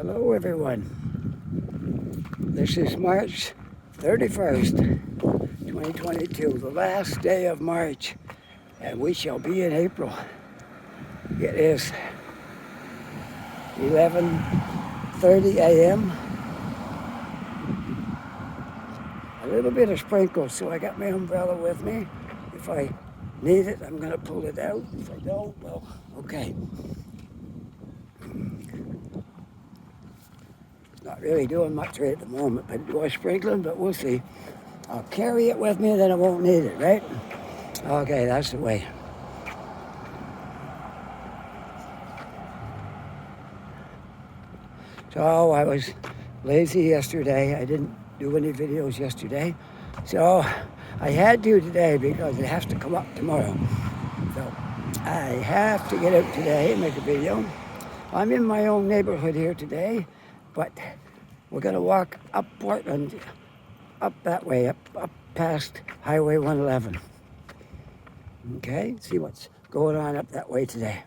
Hello everyone. This is March 31st, 2022, the last day of March, and we shall be in April. It is 11:30 a.m. A little bit of sprinkles, so I got my umbrella with me. If I need it, I'm going to pull it out. If I don't, well, okay. Not really doing much right at the moment, but it was sprinkling, but we'll see. I'll carry it with me, then I won't need it, right? Okay, that's the way. So I was lazy yesterday. I didn't do any videos yesterday. So I had to today because it has to come up tomorrow. So I have to get out today and make a video. I'm in my own neighborhood here today, but we're going to walk up Portland, up that way, up past Highway 111. Okay, see what's going on up that way today.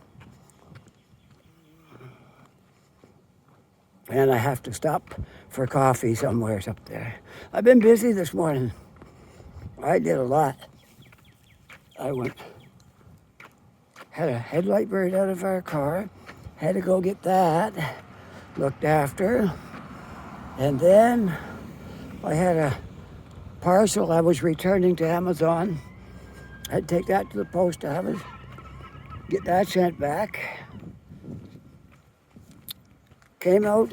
And I have to stop for coffee somewhere up there. I've been busy this morning. I did a lot. I had a headlight burned out of our car, had to go get that looked after, and then I had a parcel I was returning to Amazon. I'd take that to the post office, get that sent back. Came out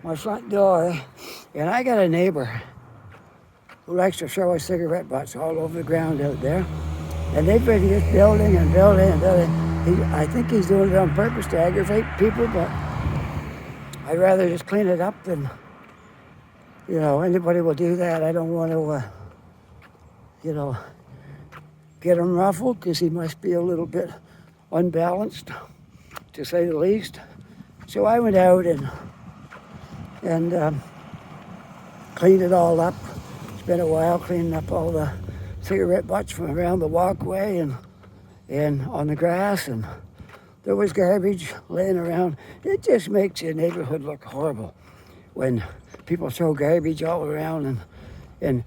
my front door, and I got a neighbor who likes to throw his cigarette butts all over the ground out there. And they've been just building and building and building. I think he's doing it on purpose to aggravate people, but I'd rather just clean it up than, anybody will do that. I don't want to, get him ruffled, because he must be a little bit unbalanced, to say the least. So I went out and cleaned it all up. It's been a while cleaning up all the cigarette butts from around the walkway and on the grass, and there was garbage laying around. It just makes your neighborhood look horrible when people throw garbage all around and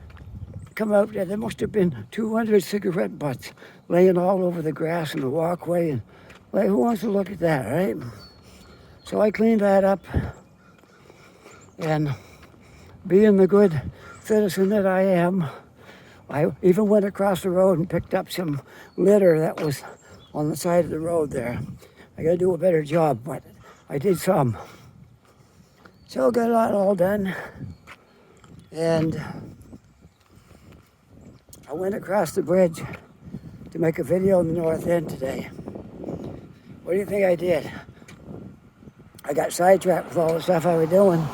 come out there. There must have been 200 cigarette butts laying all over the grass and the walkway, and like, who wants to look at that, right? So I cleaned that up, and being the good citizen that I am, I even went across the road and picked up some litter that was on the side of the road there. I gotta do a better job, but I did some. So got it all done, and I went across the bridge to make a video in the north end today. What do you think I did? I got sidetracked with all the stuff I was doing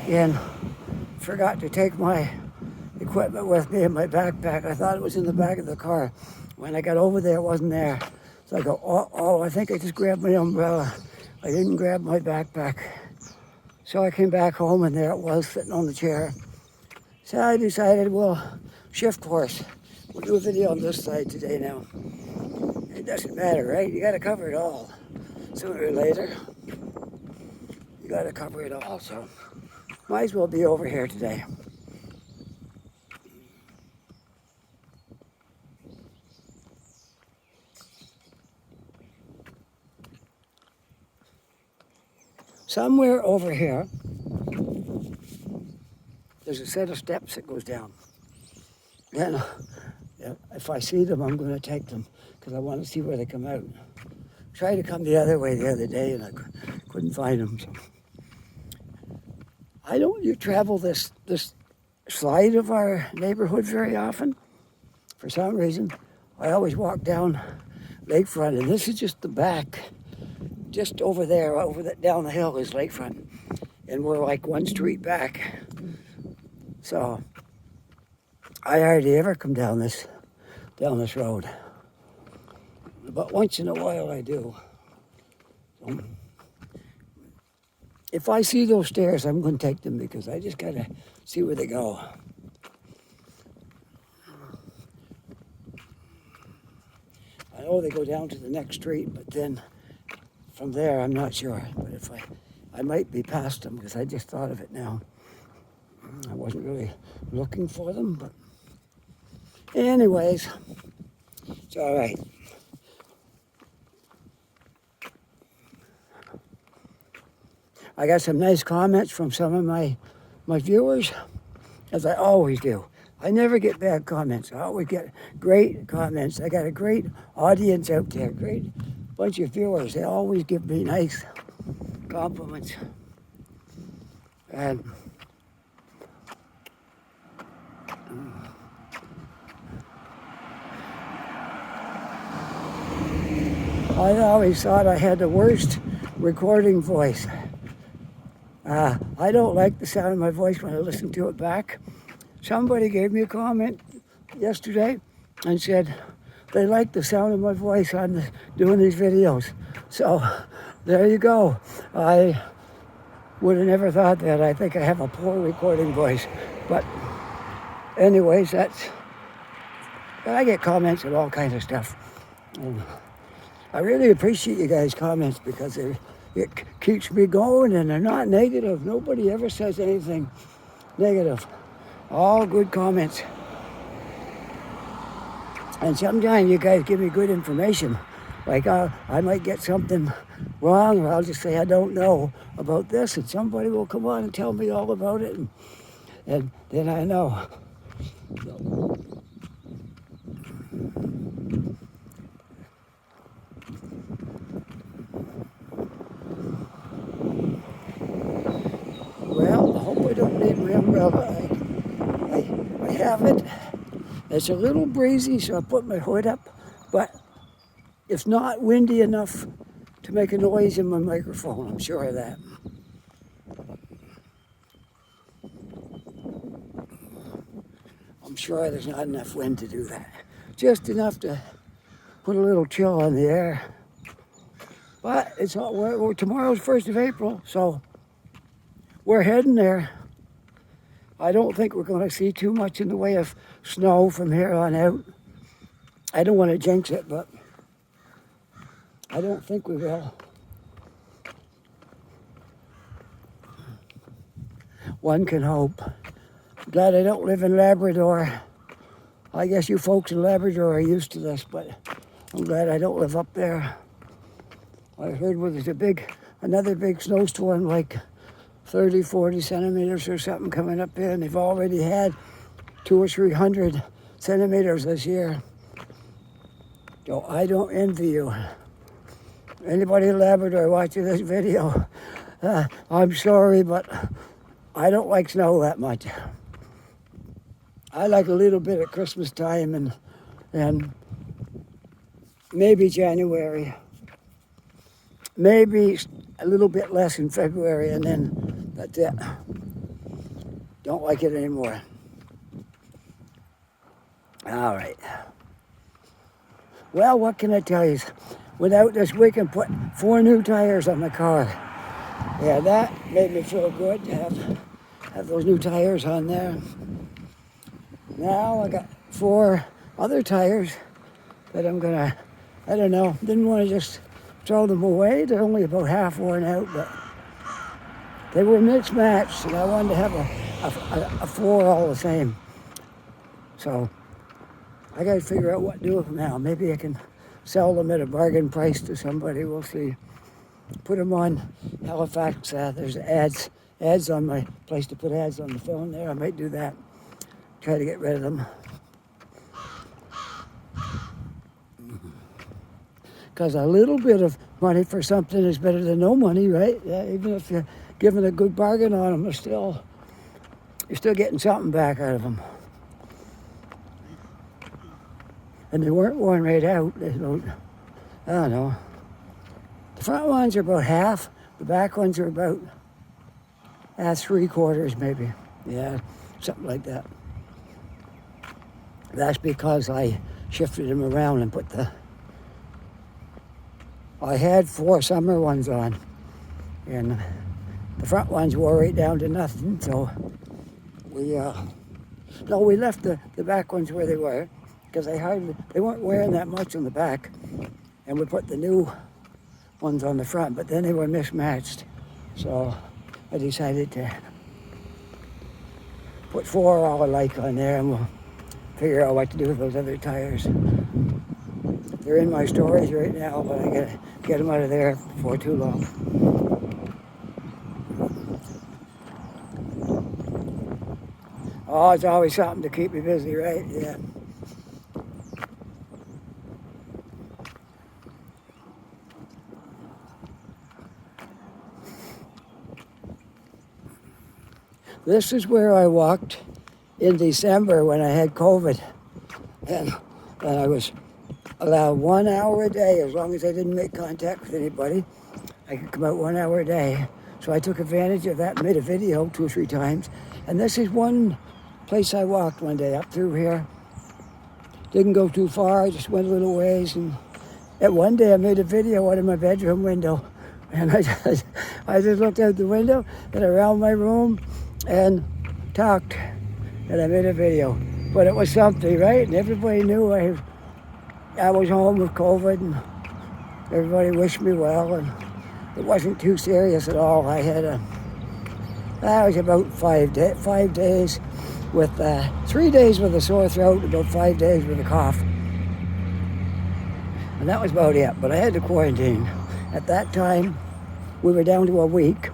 and forgot to take my equipment with me in my backpack. I thought it was in the back of the car. When I got over there, it wasn't there. So I go, I think I just grabbed my umbrella. I didn't grab my backpack. So I came back home, and there it was sitting on the chair. So I decided, well, shift course. We'll do a video on this side today now. It doesn't matter, right? You got to cover it all sooner or later. You got to cover it all, so might as well be over here today. Somewhere over here, there's a set of steps that goes down. And if I see them, I'm going to take them, because I want to see where they come out. Tried to come the other way the other day, and I couldn't find them. So I don't travel this side of our neighborhood very often. For some reason, I always walk down lakefront, and this is just the back. Just over there, down the hill is lakefront, and we're like one street back. So I hardly ever come down this road, but once in a while I do. So if I see those stairs, I'm going to take them, because I just got to see where they go. I know they go down to the next street, but then from there, I'm not sure. But I might be past them because I just thought of it now. I wasn't really looking for them, but anyways, it's all right. I got some nice comments from some of my viewers, as I always do. I never get bad comments. I always get great comments. I got a great audience out there, great bunch of viewers. They always give me nice compliments. And I always thought I had the worst recording voice. I don't like the sound of my voice when I listen to it back. Somebody gave me a comment yesterday and said they like the sound of my voice on doing these videos. So there you go. I would have never thought that. I think I have a poor recording voice. But anyways, I get comments and all kinds of stuff. And I really appreciate you guys' comments because it keeps me going and they're not negative. Nobody ever says anything negative. All good comments. And sometimes you guys give me good information. Like I might get something wrong, or I'll just say I don't know about this, and somebody will come on and tell me all about it, and then I know. Well, I hope I don't need my umbrella. I have it. It's a little breezy, so I put my hood up, but it's not windy enough to make a noise in my microphone, I'm sure of that. I'm sure there's not enough wind to do that. Just enough to put a little chill on the air. But it's all, tomorrow's 1st of April, so we're heading there. I don't think we're going to see too much in the way of snow from here on out. I don't want to jinx it, but I don't think we will. One can hope. Glad I don't live in Labrador. I guess you folks in Labrador are used to this, but I'm glad I don't live up there. I heard there's another big snowstorm, like 30, 40 centimeters or something coming up there, and they've already had 200 or 300 centimeters this year. So I don't envy you. Anybody in Labrador watching this video, I'm sorry, but I don't like snow that much. I like a little bit at Christmas time and maybe January, maybe a little bit less in February, and then that's it. Don't like it anymore. All right. Well, what can I tell you? Went out this week and put 4 new tires on my car. Yeah, that made me feel good to have those new tires on there. Now I got 4 other tires that I'm gonna, I don't know, didn't want to just throw them away. They're only about half worn out, but they were mixed matched, and I wanted to have a 4 all the same. So I got to figure out what to do with them now. Maybe I can sell them at a bargain price to somebody. We'll see. Put them on Halifax. There's ads on my place to put ads on the phone there. I might do that. Try to get rid of them. Because a little bit of money for something is better than no money, right? Yeah, even if you're given a good bargain on them, you're still getting something back out of them. And they weren't worn right out. They don't, I don't know. The front ones are about half. The back ones are about 3/4 maybe. Yeah, something like that. That's because I shifted them around and I had 4 summer ones on, and the front ones wore right down to nothing, so we left the back ones where they were, because they weren't wearing that much on the back, and we put the new ones on the front, but then they were mismatched. So I decided to put 4 all alike on there, and we'll figure out what to do with those other tires. They're in my storage right now, but I gotta get them out of there before too long. Oh, it's always something to keep me busy, right? Yeah. This is where I walked in December when I had COVID. And I was allowed 1 hour a day, as long as I didn't make contact with anybody. I could come out 1 hour a day. So I took advantage of that and made a video 2 or 3 times. And this is one place I walked one day up through here. Didn't go too far, I just went a little ways. And at one day I made a video out of my bedroom window. And I just looked out the window and around my room and talked. And I made a video. But it was something, right? And everybody knew I was home with COVID, and everybody wished me well, and it wasn't too serious at all. I was about 5 days with 3 days with a sore throat, about 5 days with a cough. And that was about it, but I had to quarantine. At that time, we were down to a week.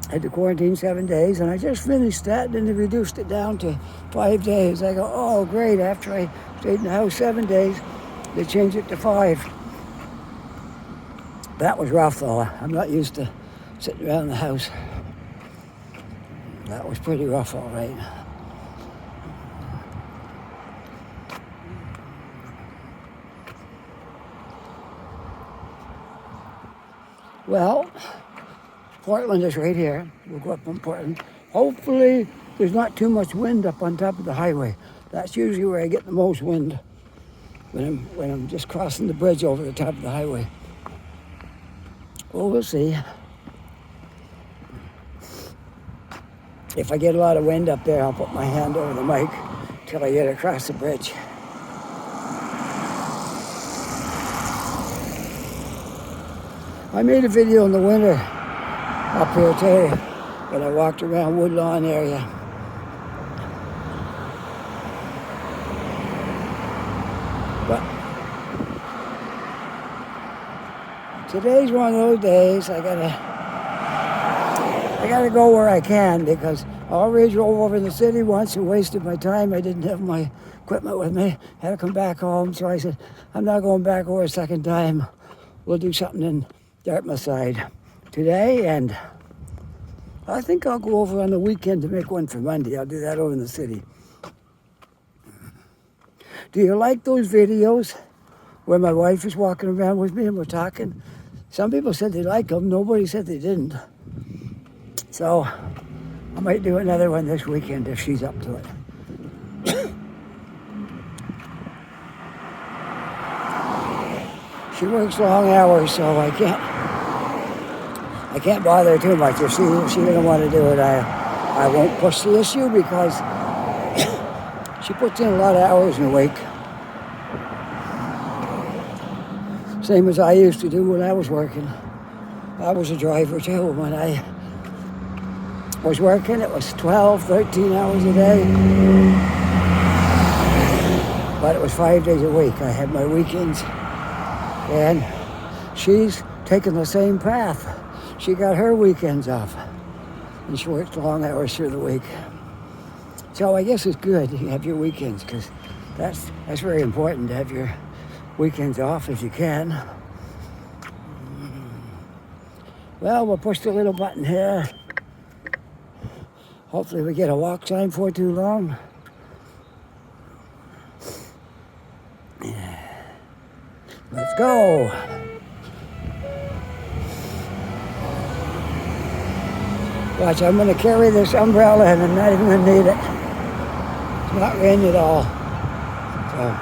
I had to quarantine 7 days, and I just finished that, and then they reduced it down to 5 days. I go, oh, great. After I stayed in the house 7 days, they changed it to 5. That was rough, though. I'm not used to sitting around the house. That was pretty rough, all right. Well, Portland is right here. We'll go up on Portland. Hopefully, there's not too much wind up on top of the highway. That's usually where I get the most wind, when I'm just crossing the bridge over the top of the highway. Well, we'll see. If I get a lot of wind up there, I'll put my hand over the mic till I get across the bridge. I made a video in the winter up here too, when I walked around Woodlawn area. But today's one of those days I gotta go where I can, because I already drove over in the city once and wasted my time. I didn't have my equipment with me. Had to come back home, so I said, I'm not going back over a second time. We'll do something in Dartmouth side today, and I think I'll go over on the weekend to make one for Monday. I'll do that over in the city. Do you like those videos where my wife is walking around with me and we're talking? Some people said they like them. Nobody said they didn't. So I might do another one this weekend if she's up to it. She works long hours, so I can't bother her too much. If she doesn't want to do it, I won't push the issue, because she puts in a lot of hours in a week. Same as I used to do when I was working. I was a driver too. When I was working, it was 12, 13 hours a day. But it was 5 days a week. I had my weekends. And she's taken the same path. She got her weekends off. And she works long hours through the week. So I guess it's good you have your weekends, because that's very important to have your weekends off if you can. Well, we'll push the little button here. Hopefully we get a walk sign for too long. Let's go. Watch, I'm going to carry this umbrella and I'm not even going to need it. It's not raining at all. So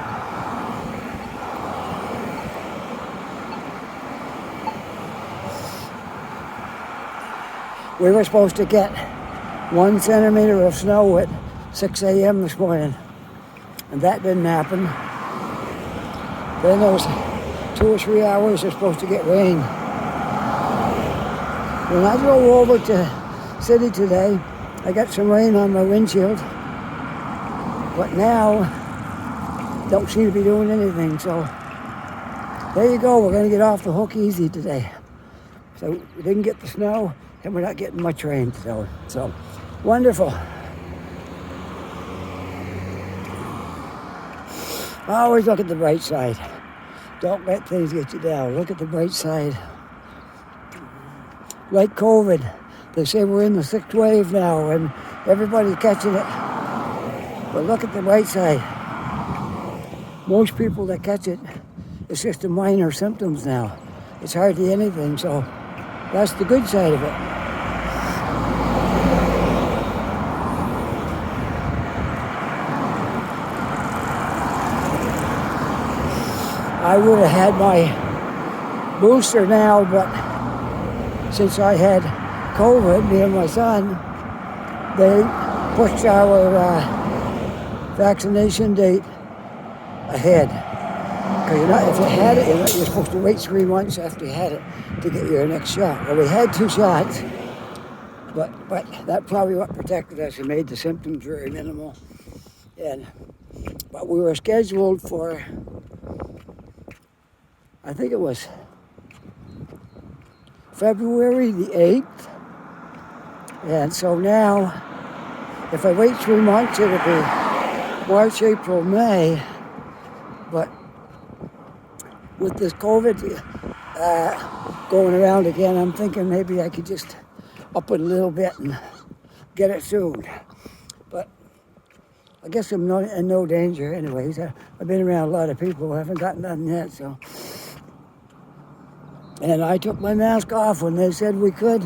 we were supposed to get 1 centimeter of snow at 6 a.m. this morning, and that didn't happen. Then there was 2 or 3 hours they're supposed to get rain. When I drove over to city today, I got some rain on my windshield, but now don't seem to be doing anything. So there you go. We're going to get off the hook easy today. So we didn't get the snow, and we're not getting much rain. So wonderful. Always look at the bright side. Don't let things get you down. Look at the bright side. Like COVID, they say we're in the 6th wave now and everybody's catching it. But look at the bright side. Most people that catch it, it's just the minor symptoms now. It's hardly anything, so that's the good side of it. I would have had my booster now, but since I had COVID, me and my son, they pushed our vaccination date ahead. Because if you had it, you're supposed to wait 3 months after you had it to get your next shot. Well, we had 2 shots, but that probably what protected us and made the symptoms very minimal. But we were scheduled for, I think it was February the 8th. And so now, if I wait 3 months, it'll be March, April, May. But with this COVID going around again, I'm thinking maybe I could just up it a little bit and get it soon. But I guess I'm in no danger anyways. I've been around a lot of people who haven't gotten nothing yet, so. And I took my mask off when they said we could.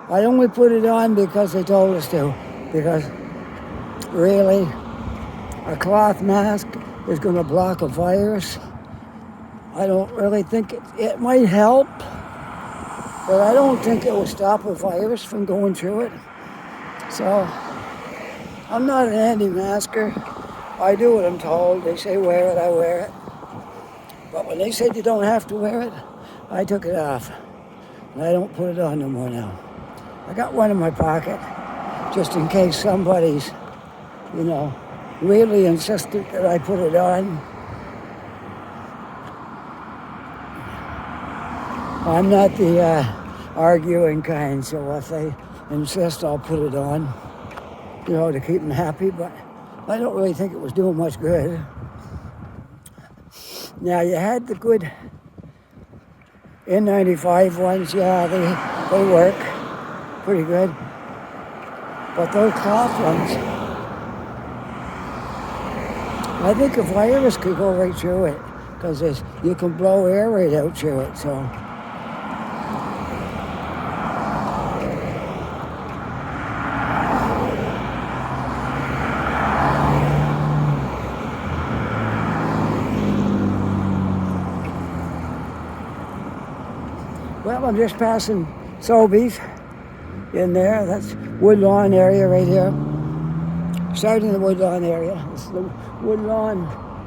I only put it on because they told us to. Because really, a cloth mask is going to block a virus. I don't really think it might help, but I don't think it will stop a virus from going through it. So I'm not an anti-masker. I do what I'm told. They say wear it, I wear it. But when they said you don't have to wear it, I took it off, and I don't put it on no more now. I got one in my pocket, just in case somebody's, really insistent that I put it on. I'm not the arguing kind, so if they insist, I'll put it on, to keep them happy, but I don't really think it was doing much good. Now, you had the good N95 ones, yeah, they work pretty good. But those cloth ones, I think a virus could go right through it because you can blow air right out through it, so. Well, I'm just passing Sobeys in there. That's Woodlawn area right here. Starting the Woodlawn area. This is the Woodlawn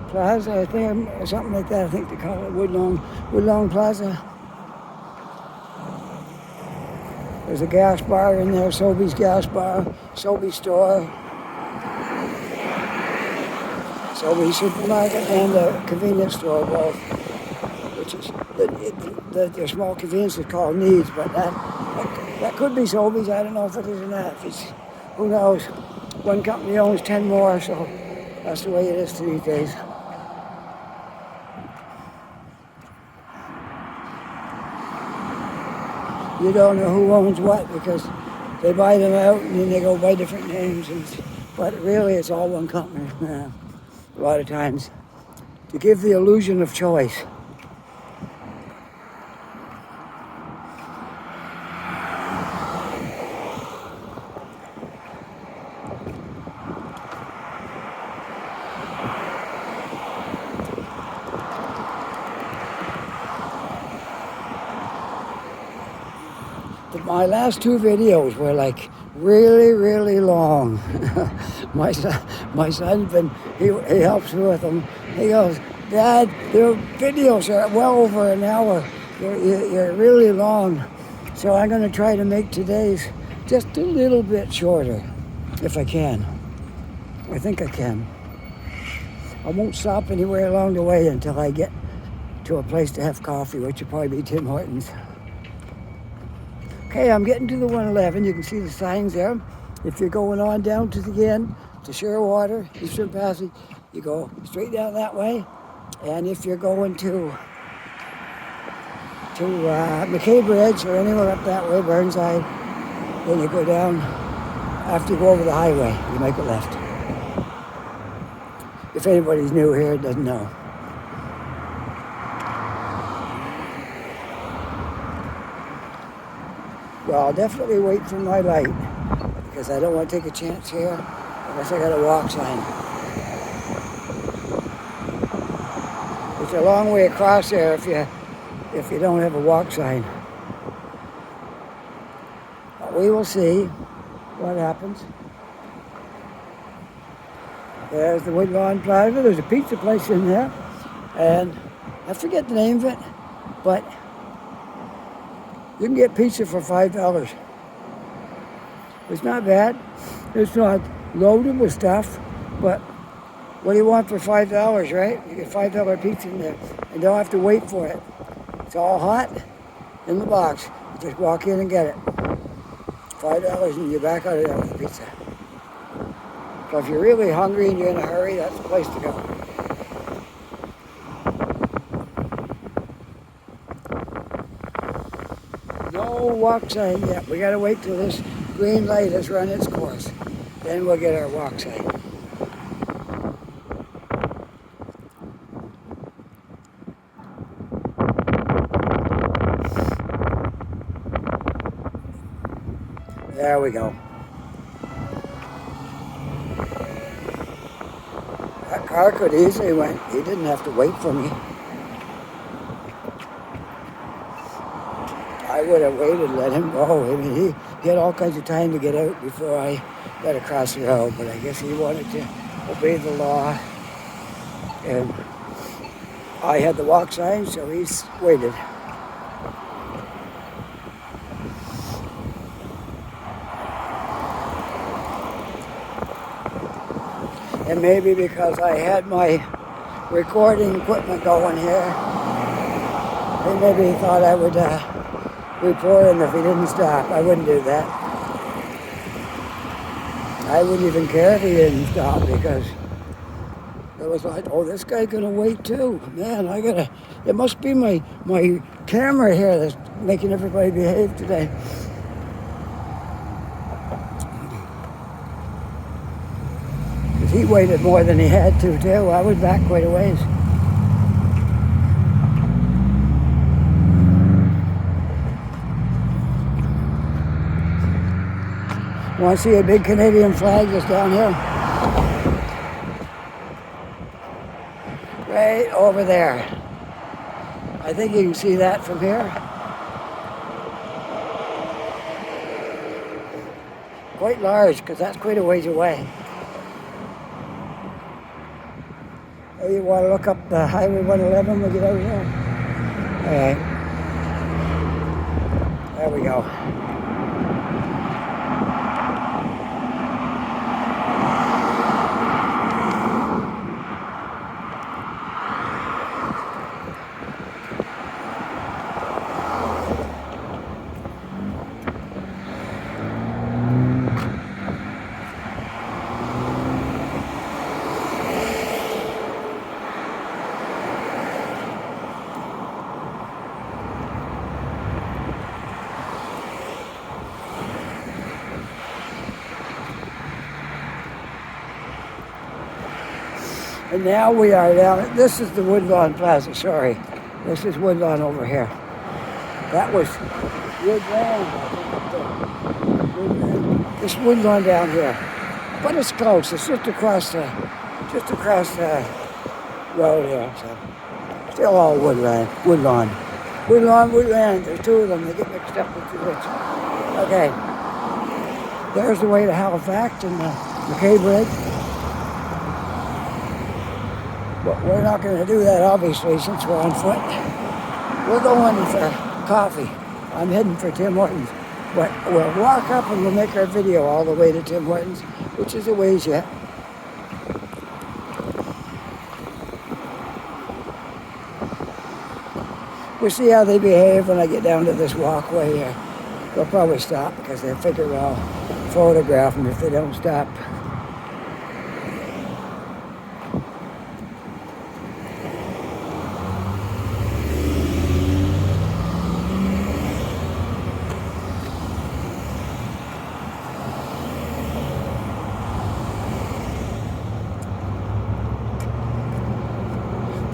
Plaza, I think, or something like that. I think they call it Woodlawn Plaza. There's a gas bar in there, Sobeys gas bar, Sobeys store, Sobeys supermarket, and a convenience store both, which is the small convenience is called Needs, but that could be Sobeys. I don't know if it is or not. Who knows? One company owns 10 more, so that's the way it is these days. You don't know who owns what because they buy them out and then they go by different names. But really, it's all one company. A lot of times, to give the illusion of choice. My last 2 videos were like really, really long. my son's been, he helps me with them. He goes, Dad, your videos are well over an hour. You're really long. So I'm going to try to make today's just a little bit shorter, if I can. I think I can. I won't stop anywhere along the way until I get to a place to have coffee, which will probably be Tim Hortons. Okay, I'm getting to the 111. You can see the signs there. If you're going on down to the end, to Shearwater, Eastern Passage, you go straight down that way. And if you're going to McKay Bridge or anywhere up that way, Burnside, then you go down. After you go over the highway, you make a left. If anybody's new here, doesn't know. Well, I'll definitely wait for my light because I don't want to take a chance here unless I got a walk sign. It's a long way across there if you don't have a walk sign. But we will see what happens. There's the Woodlawn Plaza. There's a pizza place in there. And I forget the name of it, but you can get pizza for $5. It's not bad. It's not loaded with stuff, but what do you want for $5, right? You get $5 pizza in there and don't have to wait for it. It's all hot in the box. You just walk in and get it. $5 and you're back out of there with the pizza. So if you're really hungry and you're in a hurry, that's the place to go. No walk sign yet. We gotta wait till this green light has run its course. Then we'll get our walk sign. There we go. That car could easily went. He didn't have to wait for me. I would have waited and let him go. I mean, he had all kinds of time to get out before I got across the road, but I guess he wanted to obey the law. And I had the walk sign, so he's waited. And maybe because I had my recording equipment going here, and maybe he thought I would report him if he didn't stop. I wouldn't do that. I wouldn't even care if he didn't stop because it was like, oh, this guy's gonna wait too. Man, it must be my camera here that's making everybody behave today. He waited more than he had to, too. I was back quite a ways. Want to see a big Canadian flag just down here? Right over there. I think you can see that from here. Quite large, because that's quite a ways away. You want to look up the Highway 111 when we get out here? All right. There we go. And now we are down, this is the Woodlawn Plaza, sorry. This is Woodlawn over here. That was Woodland. This Woodlawn down here. But it's close, it's just across the road here. So still all woodland, Woodlawn. Woodland, there's two of them, they get mixed up with the rich. Okay, there's the way to Halifax and the McKay Bridge. But we're not going to do that, obviously, since we're on foot. We're going for coffee. I'm heading for Tim Hortons. But we'll walk up and we'll make our video all the way to Tim Hortons, which is a ways yet. We'll see how they behave when I get down to this walkway here. They'll probably stop because they figure I'll photograph them if they don't stop.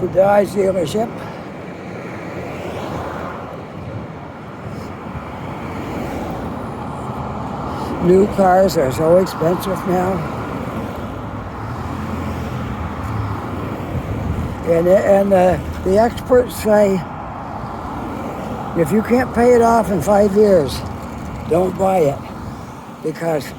The Dodge dealership. New cars are so expensive now. And the experts say if you can't pay it off in 5 years, don't buy it. Because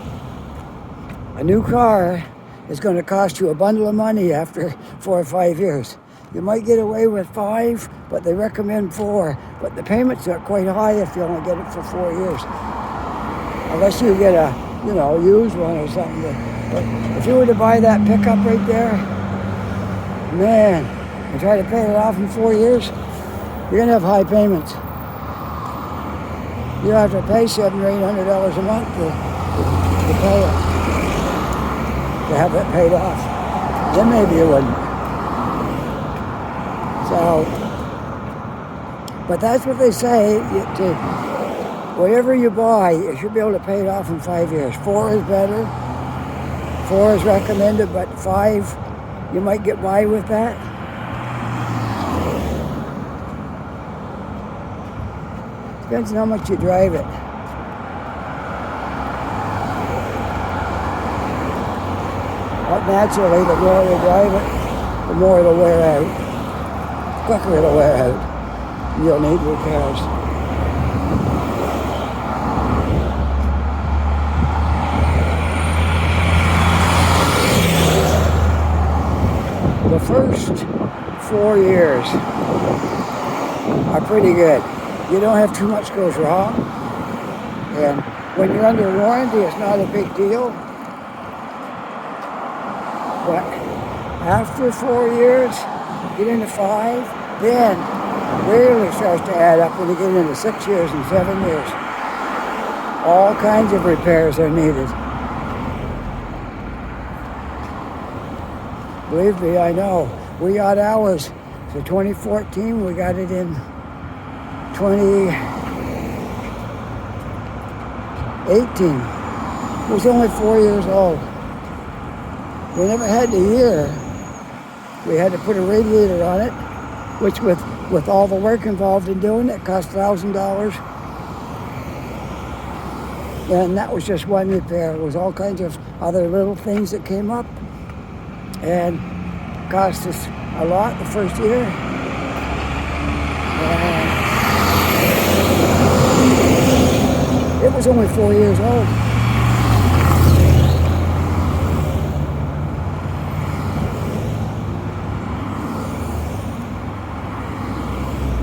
a new car is going to cost you a bundle of money after 4 or 5 years. You might get away with 5, but they recommend 4. But the payments are quite high if you only get it for 4 years. Unless you get a, used one or something. But if you were to buy that pickup right there, man, and try to pay it off in 4 years, you're going to have high payments. You have to pay $700 or $800 a month to pay it, to have it paid off. Then maybe you wouldn't. So, but that's what they say. Whatever you buy, you should be able to pay it off in 5 years. 4 is better. 4 is recommended, but 5, you might get by with that. Depends on how much you drive it. But naturally, the more you drive it, the more it'll wear out. Quicker it'll wear out. You'll need repairs. The first 4 years are pretty good. You don't have too much goes wrong. And when you're under warranty, it's not a big deal. But after 4 years, get into 5, then really starts to add up when you get into 6 years and 7 years. All kinds of repairs are needed. Believe me, I know. We got ours. So 2014, we got it in 2018. It was only 4 years old. We never had the year. We had to put a radiator on it, which with all the work involved in doing it, cost $1,000. And that was just one repair. It was all kinds of other little things that came up. And cost us a lot the first year. And it was only 4 years old.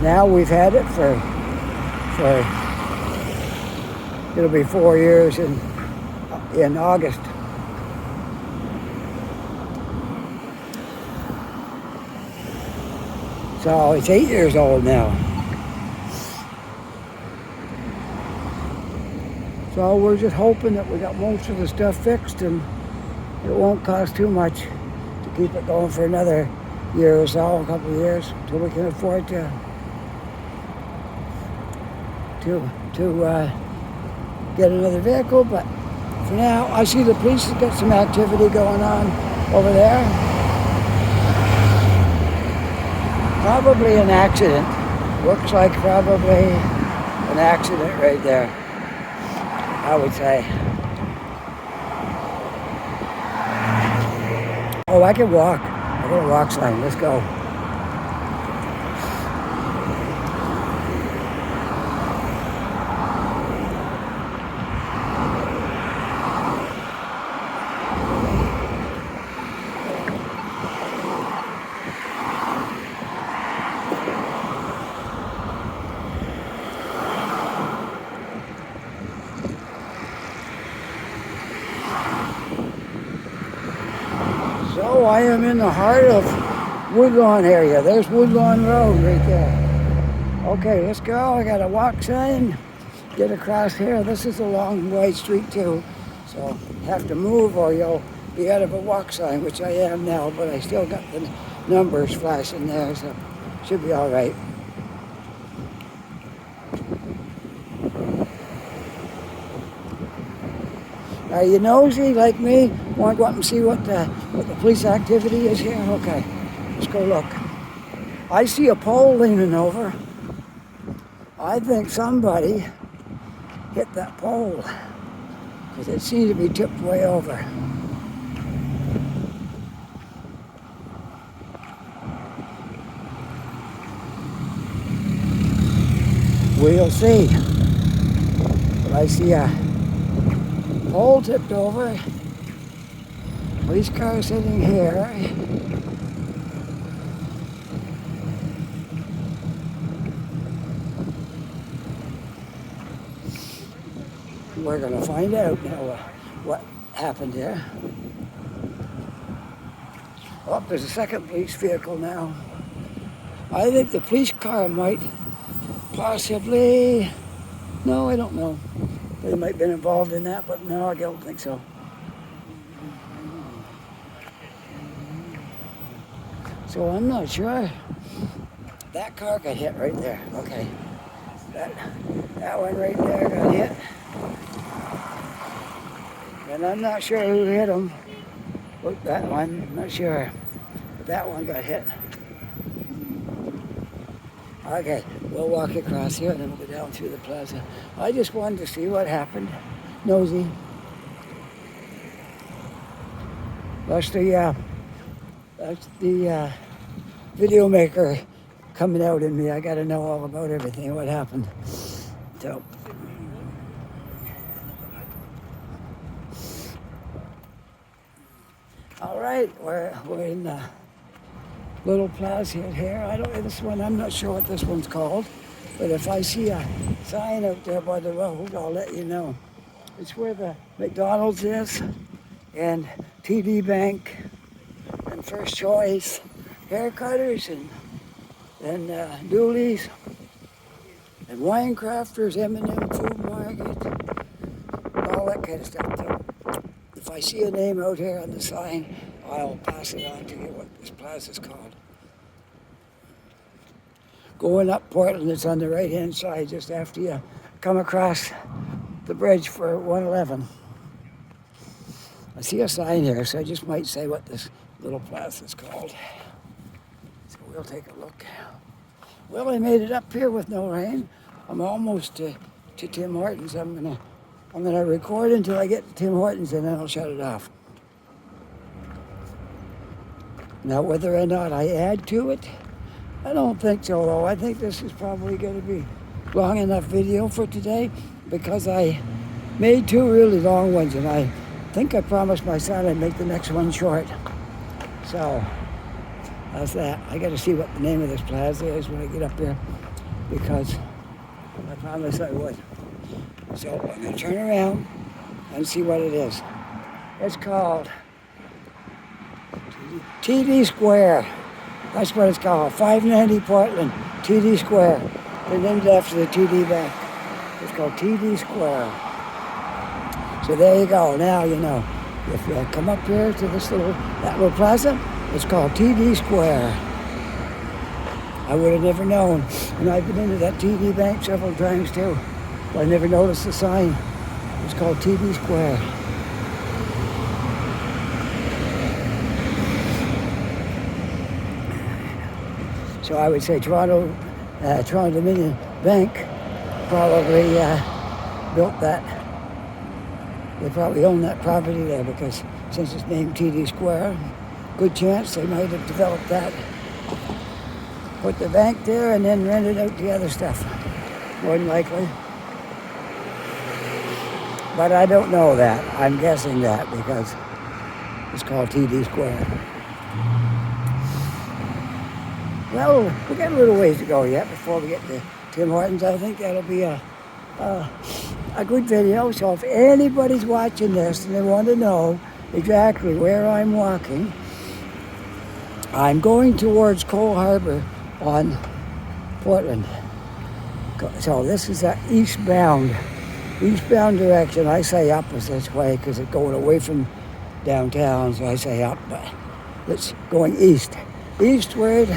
Now we've had it for it'll be 4 years in August. So it's 8 years old now. So we're just hoping that we got most of the stuff fixed and it won't cost too much to keep it going for another year or so, a couple of years, till we can afford to get another vehicle. But for now, I see the police has got some activity going on over there. Probably an accident. Looks like probably an accident right there, I would say. Oh, I can walk. I got a walk sign. Let's go. go. I am in the heart of Woodlawn area. There's Woodlawn Road right there. Okay, let's go. I got a walk sign. Get across here. This is a long wide street too, so have to move or you'll be out of a walk sign, which I am now, but I still got the numbers flashing there, so should be all right. Are you nosy like me? Want to go up and see what the police activity is here? Okay, let's go look. I see a pole leaning over. I think somebody hit that pole because it seemed to be tipped way over. We'll see. But I see a pole tipped over. Police car sitting here. We're going to find out now what happened here. Oh, there's a second police vehicle now. I think the police car might possibly, no, I don't know. They might have been involved in that, but no, I don't think so. So I'm not sure. That car got hit right there. Okay. That one right there got hit. And I'm not sure who hit him. Look, that one, I'm not sure. But that one got hit. Okay, we'll walk across here and then we'll go down through the plaza. I just wanted to see what happened. Nosy. That's the video maker coming out in me. I got to know all about everything, what happened. So. All right, we're in the little plaza here. I don't know this one. I'm not sure what this one's called, but if I see a sign out there by the road, I'll let you know. It's where the McDonald's is, and TD Bank, and First Choice Haircutters, and Dooley's, and Winecrafters, M&M Food Market, all that kind of stuff. So if I see a name out here on the sign, I'll pass it on to you what this plaza's called. Going up Portland, it's on the right-hand side, just after you come across the bridge for 111. I see a sign here, so I just might say what this little plaza's called. So we'll take a look. Well, I made it up here with no rain. I'm almost to Tim Hortons. I'm gonna record until I get to Tim Hortons, and then I'll shut it off. Now, whether or not I add to it, I don't think so, though. I think this is probably going to be long enough video for today because I made two really long ones, and I think I promised my son I'd make the next one short. So, that's that. I got to see what the name of this plaza is when I get up there because I promised I would. So, I'm going to turn around and see what it is. It's called TD Square. That's what it's called. 590 Portland, TD Square. They're named after the TD Bank. It's called TD Square. So there you go. Now you know. If you come up here to that little plaza, it's called TD Square. I would have never known. And I've been into that TD Bank several times too. But I never noticed the sign. It's called TD Square. So I would say Toronto Dominion Bank probably built that. They probably own that property there because since it's named TD Square, good chance they might have developed that. Put the bank there and then rented out the other stuff, more than likely. But I don't know that. I'm guessing that because it's called TD Square. Well, we got a little ways to go yet before we get to Tim Hortons. I think that'll be a good video. So if anybody's watching this and they want to know exactly where I'm walking, I'm going towards Cole Harbor on Portland. So this is that eastbound direction. I say up is this way because it's going away from downtown, so I say up, but it's going eastward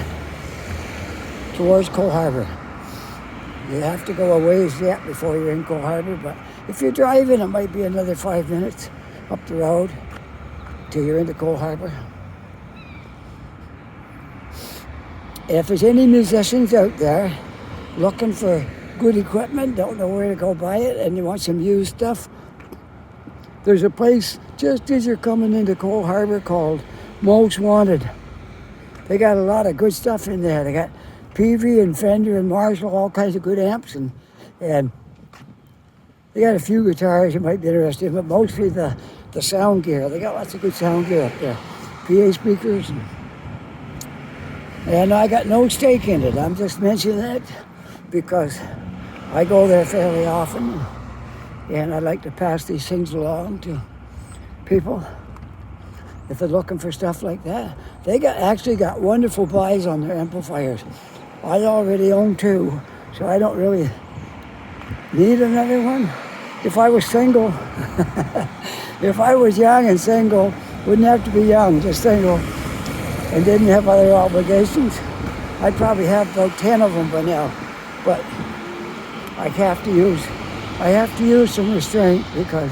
towards Cole Harbor. You have to go a ways yet before you're in Cole Harbor, but if you're driving, it might be another 5 minutes up the road till you're into Cole Harbor. If there's any musicians out there looking for good equipment, don't know where to go buy it, and you want some used stuff, there's a place just as you're coming into Cole Harbor called Most Wanted. They got a lot of good stuff in there. They got Peavey and Fender and Marshall, all kinds of good amps, and they got a few guitars you might be interested in, but mostly the sound gear. They got lots of good sound gear up there. PA speakers. And I got no stake in it. I'm just mentioning it because I go there fairly often, and I like to pass these things along to people if they're looking for stuff like that. They actually got wonderful buys on their amplifiers. I already own 2, so I don't really need another one. If I was single, if I was young and single, wouldn't have to be young, just single, and didn't have other obligations, I'd probably have about 10 of them by now. But I have to use some restraint because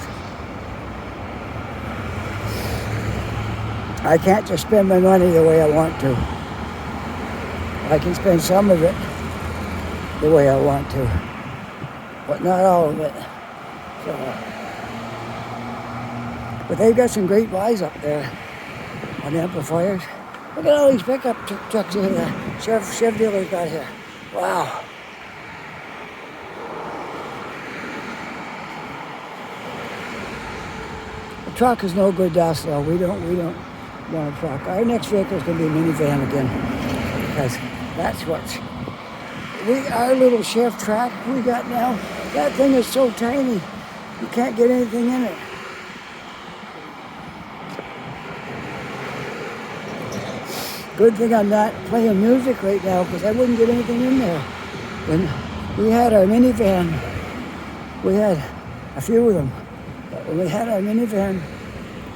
I can't just spend my money the way I want to. I can spend some of it the way I want to, but not all of it. So, but they've got some great buys up there on amplifiers. Look at all these pickup trucks here the Chev dealers got here. Wow. The truck is no good to us though. We don't want a truck. Our next vehicle is going to be a minivan again because that's what's our little Chef track we got now. That thing is so tiny, you can't get anything in it. Good thing I'm not playing music right now because I wouldn't get anything in there. When we had our minivan, we had a few of them. But when we had our minivan,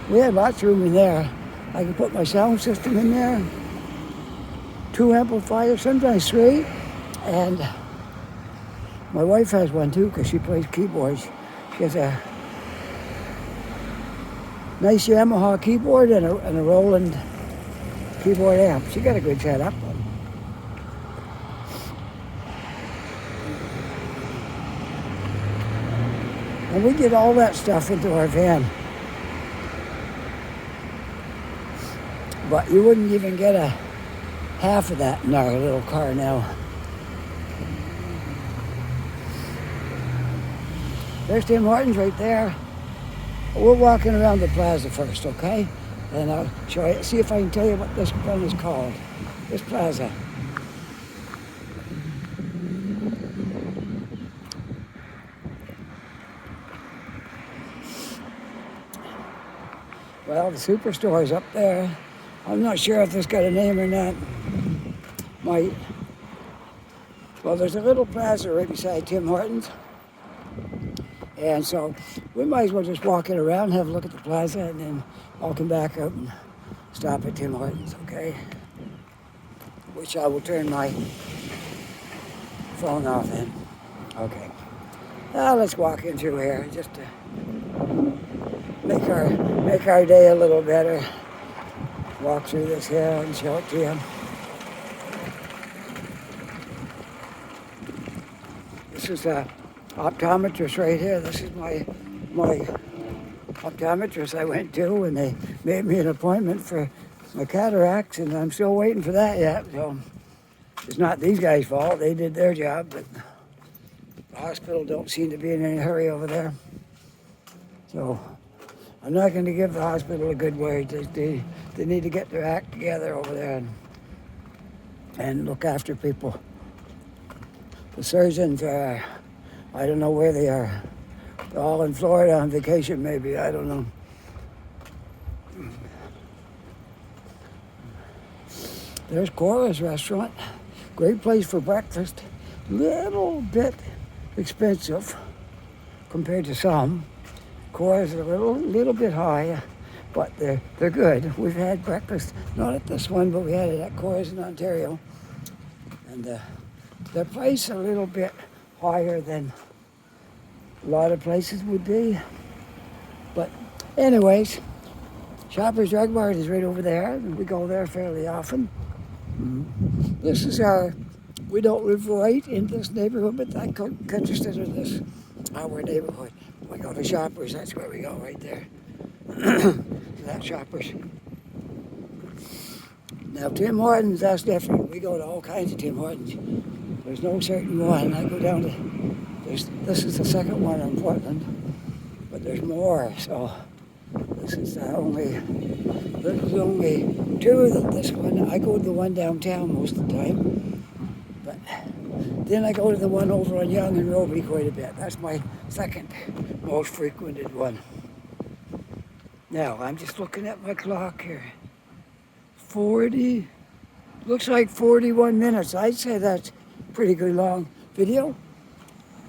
we had lots of room in there. I could put my sound system in there, 2 amplifiers, sometimes 3, and my wife has one too because she plays keyboards. She has a nice Yamaha keyboard and a Roland keyboard amp. She got a good setup. And we get all that stuff into our van. But you wouldn't even get a half of that in our little car now. There's Tim Hortons right there. We're walking around the plaza first, okay? And I'll show you, see if I can tell you what this one is called. This plaza. Well, the Superstore is up there. I'm not sure if this got a name or not. Might. Well, there's a little plaza right beside Tim Hortons. And so we might as well just walk it around, have a look at the plaza, and then I'll come back out and stop at Tim Hortons, okay? Which I will turn my phone off then. Okay. Now let's walk in through here just to make our day a little better. Walk through this hill and show it to you. This is a optometrist right here. This is my optometrist I went to, and they made me an appointment for my cataracts, and I'm still waiting for that yet. So it's not these guys' fault. They did their job, but the hospital don't seem to be in any hurry over there. So I'm not going to give the hospital a good word. They need to get their act together over there and look after people. The surgeons are, I don't know where they are. They're all in Florida on vacation maybe, I don't know. There's Cora's restaurant. Great place for breakfast. Little bit expensive compared to some. Cora's a little bit high, but they're good. We've had breakfast, not at this one, but we had it at Cora's in Ontario. And the price a little bit higher than a lot of places would be. But anyways, Shoppers Drug Mart is right over there, and we go there fairly often. This is we don't live right in this neighborhood, but I consider this our neighborhood. We go to Shoppers, that's where we go, right there. That Shoppers. Now Tim Hortons, that's different. We go to all kinds of Tim Hortons. There's no certain one. I go down to, this is the second one in Portland, but there's more, so this is only two of this one. I go to the one downtown most of the time, but then I go to the one over on Yonge and Roby quite a bit. That's my second most frequented one. Now, I'm just looking at my clock here. 40, looks like 41 minutes. I'd say that's a pretty good long video.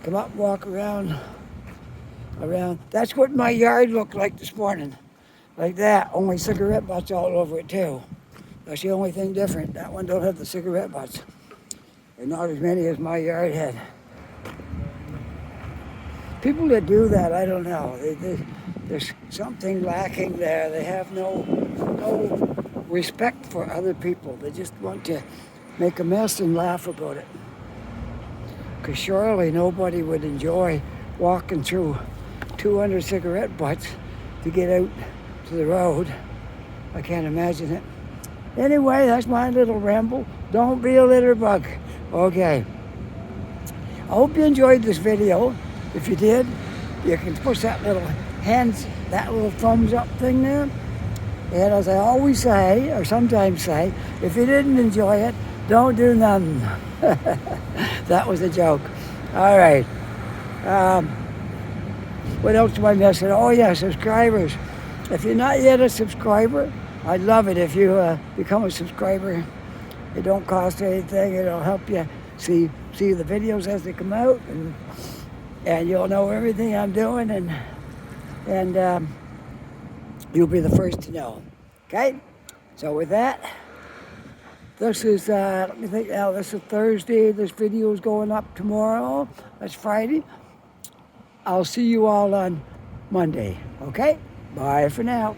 Come up, walk around. That's what my yard looked like this morning. Like that, only cigarette butts all over it too. That's the only thing different. That one don't have the cigarette butts. They're not as many as my yard had. People that do that, I don't know. There's something lacking there. They have no respect for other people. They just want to make a mess and laugh about it. Because surely nobody would enjoy walking through 200 cigarette butts to get out to the road. I can't imagine it. Anyway, that's my little ramble. Don't be a litter bug. Okay. I hope you enjoyed this video. If you did, you can push that little thumbs up thing there. And as I always say, or sometimes say, if you didn't enjoy it, don't do nothing. That was a joke. All right. What else am I missing? Oh yeah, subscribers. If you're not yet a subscriber, I'd love it if you become a subscriber. It don't cost anything. It'll help you see the videos as they come out, and you'll know everything I'm doing, and you'll be the first to know. Okay? So with that, this is, let me think now, this is Thursday. This video is going up tomorrow. That's Friday. I'll see you all on Monday. Okay? Bye for now.